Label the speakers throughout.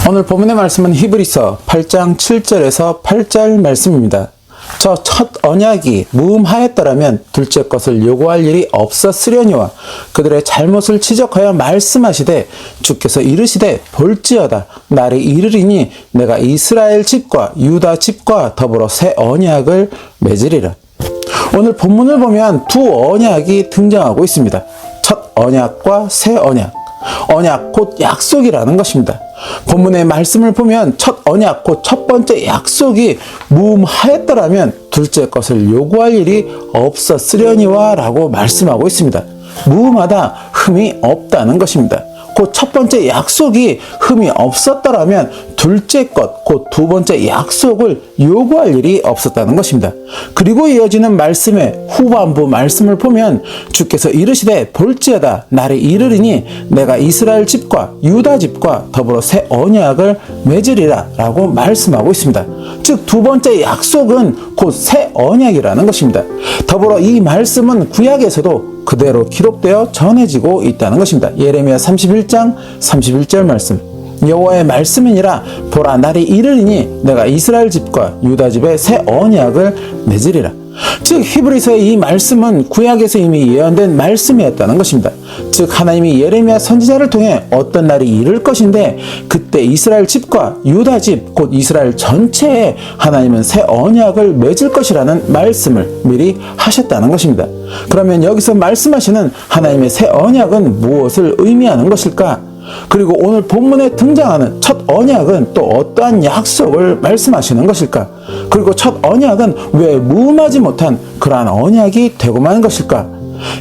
Speaker 1: 오늘 본문의 말씀은 히브리서 8장 7절에서 8절 말씀입니다. 저 첫 언약이 무음하였더라면 둘째 것을 요구할 일이 없었으려니와 그들의 잘못을 지적하여 말씀하시되 주께서 이르시되 볼지어다 날이 이르리니 내가 이스라엘 집과 유다 집과 더불어 새 언약을 맺으리라. 오늘 본문을 보면 두 언약이 등장하고 있습니다. 첫 언약과 새 언약. 언약 곧 약속이라는 것입니다. 본문의 말씀을 보면 첫 언약 곧 첫 번째 약속이 무음하였더라면 둘째 것을 요구할 일이 없었으려니와 라고 말씀하고 있습니다. 무음하다, 흠이 없다는 것입니다. 곧 첫 번째 약속이 흠이 없었더라면 둘째 것, 곧 두 번째 약속을 요구할 일이 없었다는 것입니다. 그리고 이어지는 말씀의 후반부 말씀을 보면 주께서 이르시되 볼지어다 날이 이르리니 내가 이스라엘 집과 유다 집과 더불어 새 언약을 맺으리라 라고 말씀하고 있습니다. 즉 두 번째 약속은 곧 새 언약이라는 것입니다. 더불어 이 말씀은 구약에서도 그대로 기록되어 전해지고 있다는 것입니다. 예레미야 31장 31절 말씀. 여호와의 말씀이니라 보라 날이 이르리니 내가 이스라엘 집과 유다 집에 새 언약을 맺으리라. 즉 히브리서의 이 말씀은 구약에서 이미 예언된 말씀이었다는 것입니다. 즉 하나님이 예레미야 선지자를 통해 어떤 날이 이를 것인데 그때 이스라엘 집과 유다 집 곧 이스라엘 전체에 하나님은 새 언약을 맺을 것이라는 말씀을 미리 하셨다는 것입니다. 그러면 여기서 말씀하시는 하나님의 새 언약은 무엇을 의미하는 것일까? 그리고 오늘 본문에 등장하는 첫 언약은 또 어떠한 약속을 말씀하시는 것일까? 그리고 첫 언약은 왜 무음하지 못한 그러한 언약이 되고 마는 것일까?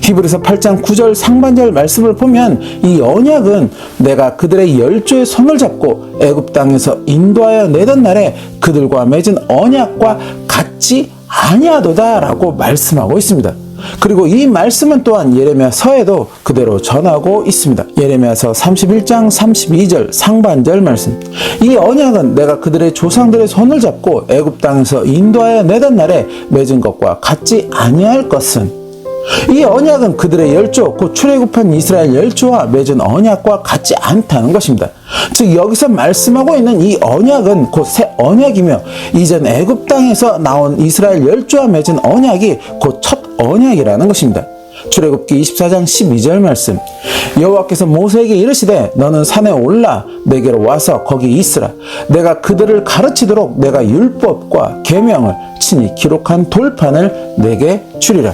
Speaker 1: 히브리서 8장 9절 상반절 말씀을 보면 이 언약은 내가 그들의 열조의 손을 잡고 애굽 땅에서 인도하여 내던 날에 그들과 맺은 언약과 같지 아니하도다 라고 말씀하고 있습니다. 그리고 이 말씀은 또한 예레미야서에도 그대로 전하고 있습니다. 예레미야서 31장 32절 상반절 말씀. 이 언약은 내가 그들의 조상들의 손을 잡고 애굽 땅에서 인도하여 내던 날에 맺은 것과 같지 아니할 것은 이 언약은 그들의 열조 곧 출애굽한 이스라엘 열조와 맺은 언약과 같지 않다는 것입니다. 즉 여기서 말씀하고 있는 이 언약은 곧 새 언약이며 이전 애굽 땅에서 나온 이스라엘 열조와 맺은 언약이 곧 첫 언약이라는 것입니다. 출애굽기 24장 12절 말씀. 여호와께서 모세에게 이르시되 너는 산에 올라 내게로 와서 거기 있으라. 내가 그들을 가르치도록 내가 율법과 계명을 친히 기록한 돌판을 내게 주리라.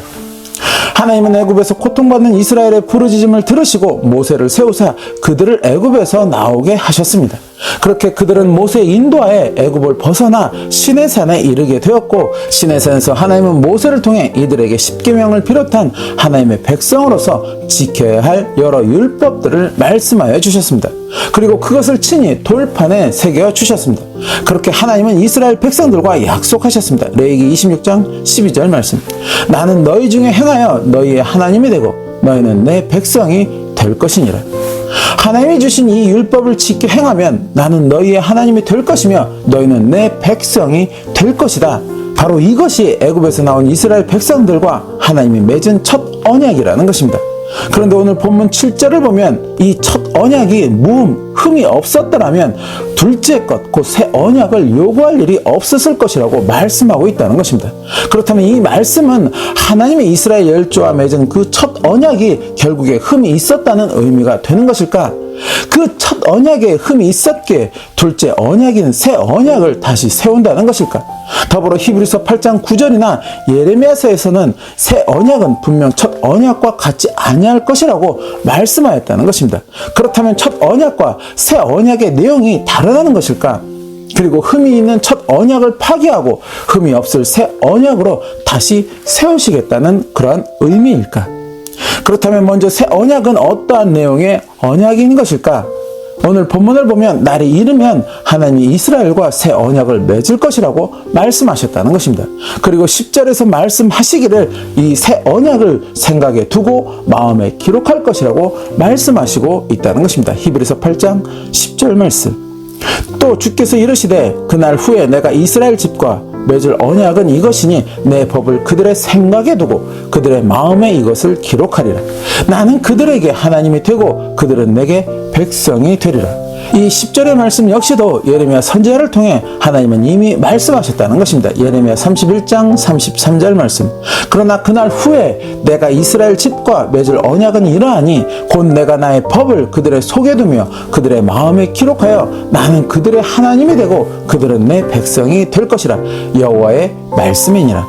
Speaker 1: 하나님은 애굽에서 고통받는 이스라엘의 부르짖음을 들으시고 모세를 세우사 그들을 애굽에서 나오게 하셨습니다. 그렇게 그들은 모세의 인도하에 애굽을 벗어나 시내산에 이르게 되었고 시내산에서 하나님은 모세를 통해 이들에게 십계명을 비롯한 하나님의 백성으로서 지켜야 할 여러 율법들을 말씀하여 주셨습니다. 그리고 그것을 친히 돌판에 새겨 주셨습니다. 그렇게 하나님은 이스라엘 백성들과 약속하셨습니다. 레위기 26장 12절 말씀. 나는 너희 중에 행하여 너희의 하나님이 되고 너희는 내 백성이 될 것이니라. 하나님이 주신 이 율법을 지켜 행하면 나는 너희의 하나님이 될 것이며 너희는 내 백성이 될 것이다. 바로 이것이 애굽에서 나온 이스라엘 백성들과 하나님이 맺은 첫 언약이라는 것입니다. 그런데 오늘 본문 7절을 보면 이 첫 언약이 흠이 없었더라면 둘째 것, 곧 새 언약을 요구할 일이 없었을 것이라고 말씀하고 있다는 것입니다. 그렇다면 이 말씀은 하나님의 이스라엘 열조와 맺은 그 첫 언약이 결국에 흠이 있었다는 의미가 되는 것일까? 그 첫 언약에 흠이 있었기에 둘째 언약인 새 언약을 다시 세운다는 것일까? 더불어 히브리서 8장 9절이나 예레미야서에서는 새 언약은 분명 첫 언약과 같지 아니할 것이라고 말씀하였다는 것입니다. 그렇다면 첫 언약과 새 언약의 내용이 다르다는 것일까? 그리고 흠이 있는 첫 언약을 파기하고 흠이 없을 새 언약으로 다시 세우시겠다는 그러한 의미일까? 그렇다면 먼저 새 언약은 어떠한 내용의 언약인 것일까? 오늘 본문을 보면 날이 이르면 하나님이 이스라엘과 새 언약을 맺을 것이라고 말씀하셨다는 것입니다. 그리고 10절에서 말씀하시기를 이 새 언약을 생각에 두고 마음에 기록할 것이라고 말씀하시고 있다는 것입니다. 히브리서 8장 10절 말씀. 또 주께서 이르시되 그날 후에 내가 이스라엘 집과 맺을 언약은 이것이니 내 법을 그들의 생각에 두고 그들의 마음에 이것을 기록하리라. 나는 그들에게 하나님이 되고 그들은 내게 백성이 되리라. 이 10절의 말씀 역시도 예레미야 선지자를 통해 하나님은 이미 말씀하셨다는 것입니다. 예레미야 31장 33절 말씀. 그러나 그날 후에 내가 이스라엘 집과 맺을 언약은 이러하니 곧 내가 나의 법을 그들의 속에 두며 그들의 마음에 기록하여 나는 그들의 하나님이 되고 그들은 내 백성이 될 것이라. 여호와의 말씀이니라.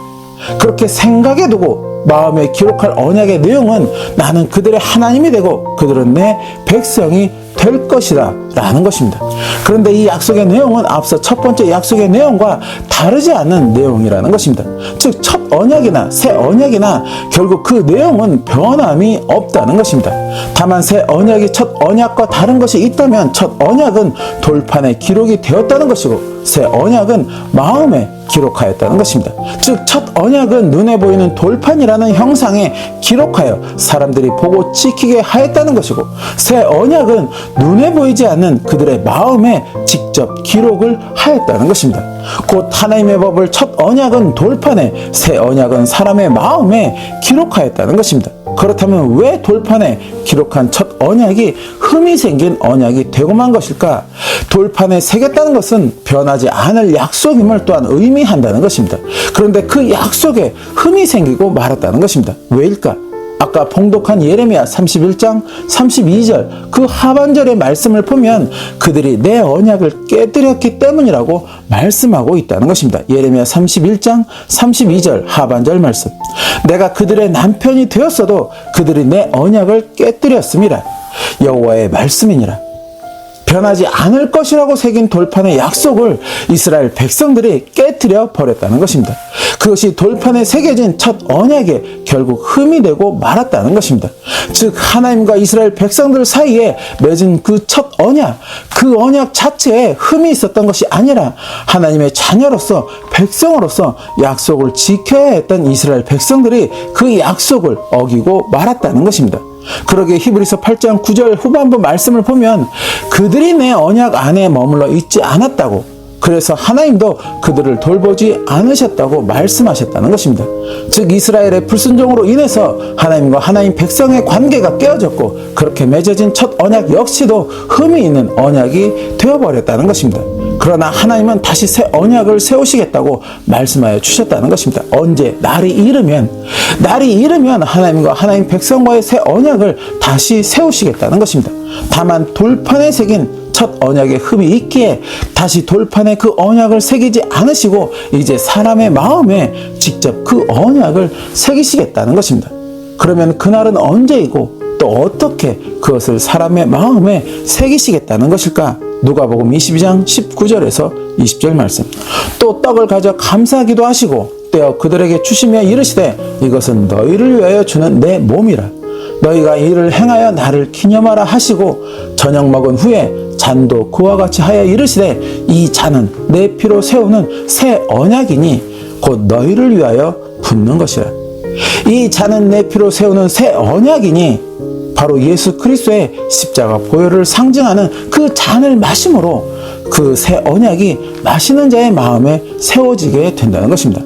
Speaker 1: 그렇게 생각에 두고 마음에 기록할 언약의 내용은 나는 그들의 하나님이 되고 그들은 내 백성이 될 것이다 라는 것입니다. 그런데 이 약속의 내용은 앞서 첫 번째 약속의 내용과 다르지 않은 내용이라는 것입니다. 즉 첫 언약이나 새 언약이나 결국 그 내용은 변함이 없다는 것입니다. 다만 새 언약이 첫 언약과 다른 것이 있다면 첫 언약은 돌판에 기록이 되었다는 것이고 새 언약은 마음에 기록하였다는 것입니다. 즉 첫 언약은 눈에 보이는 돌판이라는 형상에 기록하여 사람들이 보고 지키게 하였다는 것이고 새 언약은 눈에 보이지 않는 그들의 마음에 직접 기록을 하였다는 것입니다. 곧 하나님의 법을 첫 언약은 돌판에 새 언약은 사람의 마음에 기록하였다는 것입니다. 그렇다면 왜 돌판에 기록한 첫 언약이 흠이 생긴 언약이 되고 만 것일까? 돌판에 새겼다는 것은 변하지 않을 약속임을 또한 의미한다는 것입니다. 그런데 그 약속에 흠이 생기고 말았다는 것입니다. 왜일까? 아까 봉독한 예레미야 31장 32절 그 하반절의 말씀을 보면 그들이 내 언약을 깨뜨렸기 때문이라고 말씀하고 있다는 것입니다. 예레미야 31장 32절 하반절 말씀. 내가 그들의 남편이 되었어도 그들이 내 언약을 깨뜨렸음이라. 여호와의 말씀이니라. 변하지 않을 것이라고 새긴 돌판의 약속을 이스라엘 백성들이 깨뜨려 버렸다는 것입니다. 그것이 돌판에 새겨진 첫 언약에 결국 흠이 되고 말았다는 것입니다. 즉 하나님과 이스라엘 백성들 사이에 맺은 그 첫 언약, 그 언약 자체에 흠이 있었던 것이 아니라 하나님의 자녀로서 백성으로서 약속을 지켜야 했던 이스라엘 백성들이 그 약속을 어기고 말았다는 것입니다. 그러게 히브리서 8장 9절 후반부 말씀을 보면 그들이 내 언약 안에 머물러 있지 않았다고, 그래서 하나님도 그들을 돌보지 않으셨다고 말씀하셨다는 것입니다. 즉 이스라엘의 불순종으로 인해서 하나님과 하나님 백성의 관계가 깨어졌고 그렇게 맺어진 첫 언약 역시도 흠이 있는 언약이 되어버렸다는 것입니다. 그러나 하나님은 다시 새 언약을 세우시겠다고 말씀하여 주셨다는 것입니다. 언제? 날이 이르면 하나님과 하나님 백성과의 새 언약을 다시 세우시겠다는 것입니다. 다만 돌판에 새긴 첫 언약의 흠이 있기에 다시 돌판에 그 언약을 새기지 않으시고 이제 사람의 마음에 직접 그 언약을 새기시겠다는 것입니다. 그러면 그날은 언제이고 또 어떻게 그것을 사람의 마음에 새기시겠다는 것일까? 누가복음 22장 19절에서 20절 말씀. 또 떡을 가져 감사하기도 하시고 떼어 그들에게 주시며 이르시되 이것은 너희를 위하여 주는 내 몸이라. 너희가 이를 행하여 나를 기념하라 하시고 저녁 먹은 후에 잔도 그와 같이 하여 이르시되 이 잔은 내 피로 세우는 새 언약이니 곧 너희를 위하여 붓는 것이라. 이 잔은 내 피로 세우는 새 언약이니 바로 예수 그리스도의 십자가 보혈을 상징하는 그 잔을 마심으로 그 새 언약이 마시는 자의 마음에 세워지게 된다는 것입니다.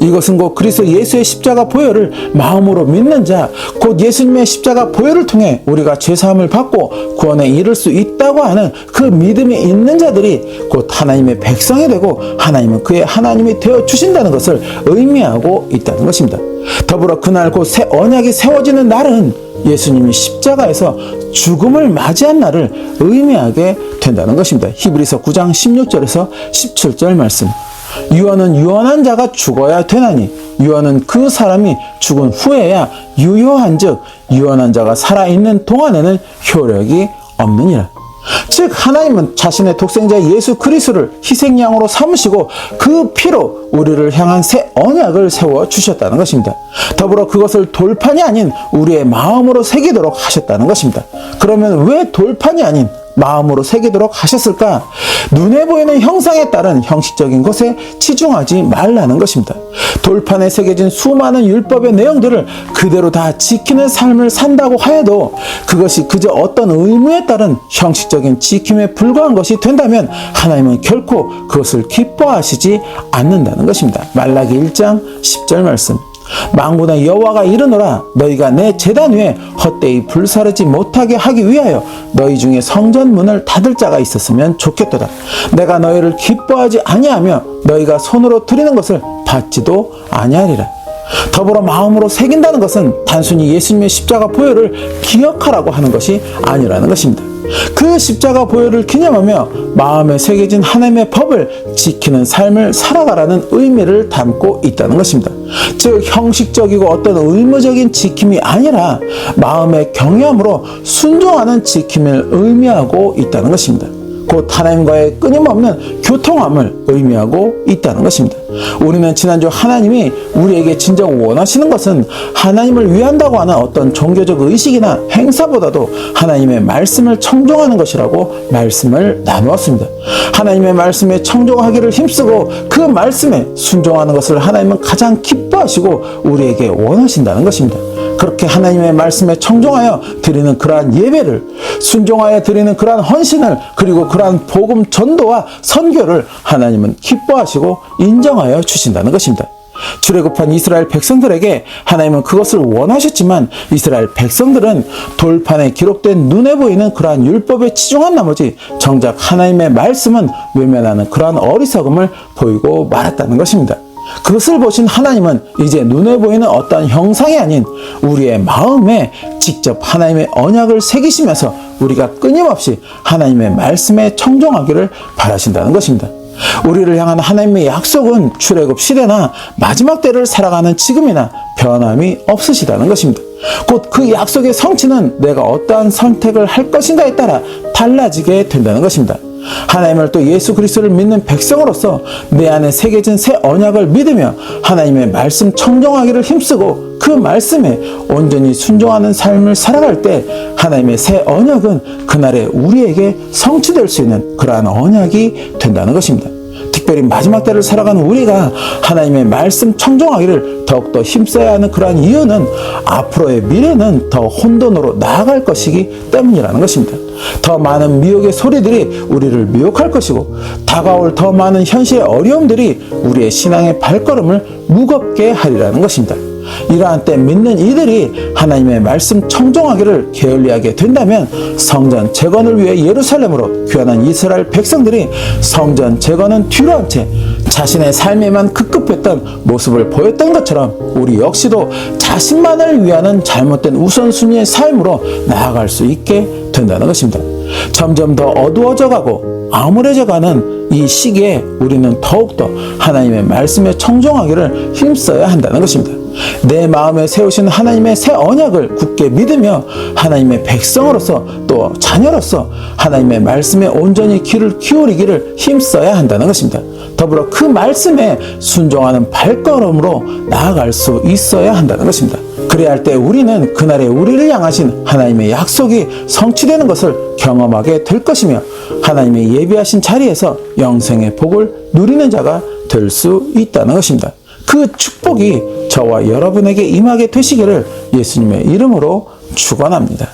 Speaker 1: 이것은 곧 그리스도 예수의 십자가 보혈을 마음으로 믿는 자, 곧 예수님의 십자가 보혈을 통해 우리가 죄사함을 받고 구원에 이를 수 있다고 하는 그 믿음이 있는 자들이 곧 하나님의 백성이 되고 하나님은 그의 하나님이 되어 주신다는 것을 의미하고 있다는 것입니다. 더불어 그날 곧 새 언약이 세워지는 날은 예수님이 십자가에서 죽음을 맞이한 날을 의미하게 된다는 것입니다. 히브리서 9장 16절에서 17절 말씀. 유언은 유언한 자가 죽어야 되나니 유언은 그 사람이 죽은 후에야 유효한즉 유언한 자가 살아있는 동안에는 효력이 없느니라. 즉 하나님은 자신의 독생자 예수 그리스도를 희생양으로 삼으시고 그 피로 우리를 향한 새 언약을 세워 주셨다는 것입니다. 더불어 그것을 돌판이 아닌 우리의 마음으로 새기도록 하셨다는 것입니다. 그러면 왜 돌판이 아닌 마음으로 새기도록 하셨을까? 눈에 보이는 형상에 따른 형식적인 것에 치중하지 말라는 것입니다. 돌판에 새겨진 수많은 율법의 내용들을 그대로 다 지키는 삶을 산다고 하여도 그것이 그저 어떤 의무에 따른 형식적인 지킴에 불과한 것이 된다면 하나님은 결코 그것을 기뻐하시지 않는다는 것입니다. 말라기 1장 10절 말씀. 만군의 여호와가 이르노라 너희가 내 제단 위에 헛되이 불사르지 못하게 하기 위하여 너희 중에 성전 문을 닫을 자가 있었으면 좋겠도다. 내가 너희를 기뻐하지 아니하며 너희가 손으로 드리는 것을 받지도 아니하리라. 더불어 마음으로 새긴다는 것은 단순히 예수님의 십자가 보혈을 기억하라고 하는 것이 아니라는 것입니다. 그 십자가 보혈을 기념하며 마음에 새겨진 하나님의 법을 지키는 삶을 살아가라는 의미를 담고 있다는 것입니다. 즉 형식적이고 어떤 의무적인 지킴이 아니라 마음의 경외함으로 순종하는 지킴을 의미하고 있다는 것입니다. 곧 하나님과의 끊임없는 교통함을 의미하고 있다는 것입니다. 우리는 지난주 하나님이 우리에게 진정 원하시는 것은 하나님을 위한다고 하는 어떤 종교적 의식이나 행사보다도 하나님의 말씀을 청종하는 것이라고 말씀을 나누었습니다. 하나님의 말씀에 청종하기를 힘쓰고 그 말씀에 순종하는 것을 하나님은 가장 기뻐하시고 우리에게 원하신다는 것입니다. 그렇게 하나님의 말씀에 청종하여 드리는 그러한 예배를, 순종하여 드리는 그러한 헌신을, 그리고 그러한 복음 전도와 선교를 하나님은 기뻐하시고 인정하여 주신다는 것입니다. 출애굽한 이스라엘 백성들에게 하나님은 그것을 원하셨지만 이스라엘 백성들은 돌판에 기록된 눈에 보이는 그러한 율법에 치중한 나머지 정작 하나님의 말씀은 외면하는 그러한 어리석음을 보이고 말았다는 것입니다. 그것을 보신 하나님은 이제 눈에 보이는 어떠한 형상이 아닌 우리의 마음에 직접 하나님의 언약을 새기시면서 우리가 끊임없이 하나님의 말씀에 청종하기를 바라신다는 것입니다. 우리를 향한 하나님의 약속은 출애굽 시대나 마지막 때를 살아가는 지금이나 변함이 없으시다는 것입니다. 곧 그 약속의 성취는 내가 어떠한 선택을 할 것인가에 따라 달라지게 된다는 것입니다. 하나님을 또 예수 그리스도를 믿는 백성으로서 내 안에 새겨진 새 언약을 믿으며 하나님의 말씀 청정하기를 힘쓰고 그 말씀에 온전히 순종하는 삶을 살아갈 때 하나님의 새 언약은 그날에 우리에게 성취될 수 있는 그러한 언약이 된다는 것입니다. 특별히 마지막 때를 살아가는 우리가 하나님의 말씀 청정하기를 더욱더 힘써야 하는 그러한 이유는 앞으로의 미래는 더 혼돈으로 나아갈 것이기 때문이라는 것입니다. 더 많은 미혹의 소리들이 우리를 미혹할 것이고 다가올 더 많은 현실의 어려움들이 우리의 신앙의 발걸음을 무겁게 하리라는 것입니다. 이러한 때 믿는 이들이 하나님의 말씀 청종하기를 게을리하게 된다면 성전 재건을 위해 예루살렘으로 귀환한 이스라엘 백성들이 성전 재건은 뒤로 한 채 자신의 삶에만 급급했던 모습을 보였던 것처럼 우리 역시도 자신만을 위하는 잘못된 우선순위의 삶으로 나아갈 수 있게 된다는 것입니다. 점점 더 어두워져 가고 암울해져 가는 이 시기에 우리는 더욱더 하나님의 말씀에 청종하기를 힘써야 한다는 것입니다. 내 마음에 세우신 하나님의 새 언약을 굳게 믿으며 하나님의 백성으로서 또 자녀로서 하나님의 말씀에 온전히 귀를 기울이기를 힘써야 한다는 것입니다. 더불어 그 말씀에 순종하는 발걸음으로 나아갈 수 있어야 한다는 것입니다. 그래야 할 때 우리는 그날에 우리를 향하신 하나님의 약속이 성취되는 것을 경험하게 될 것이며 하나님의 예비하신 자리에서 영생의 복을 누리는 자가 될 수 있다는 것입니다. 그 축복이 저와 여러분에게 임하게 되시기를 예수님의 이름으로 축원합니다.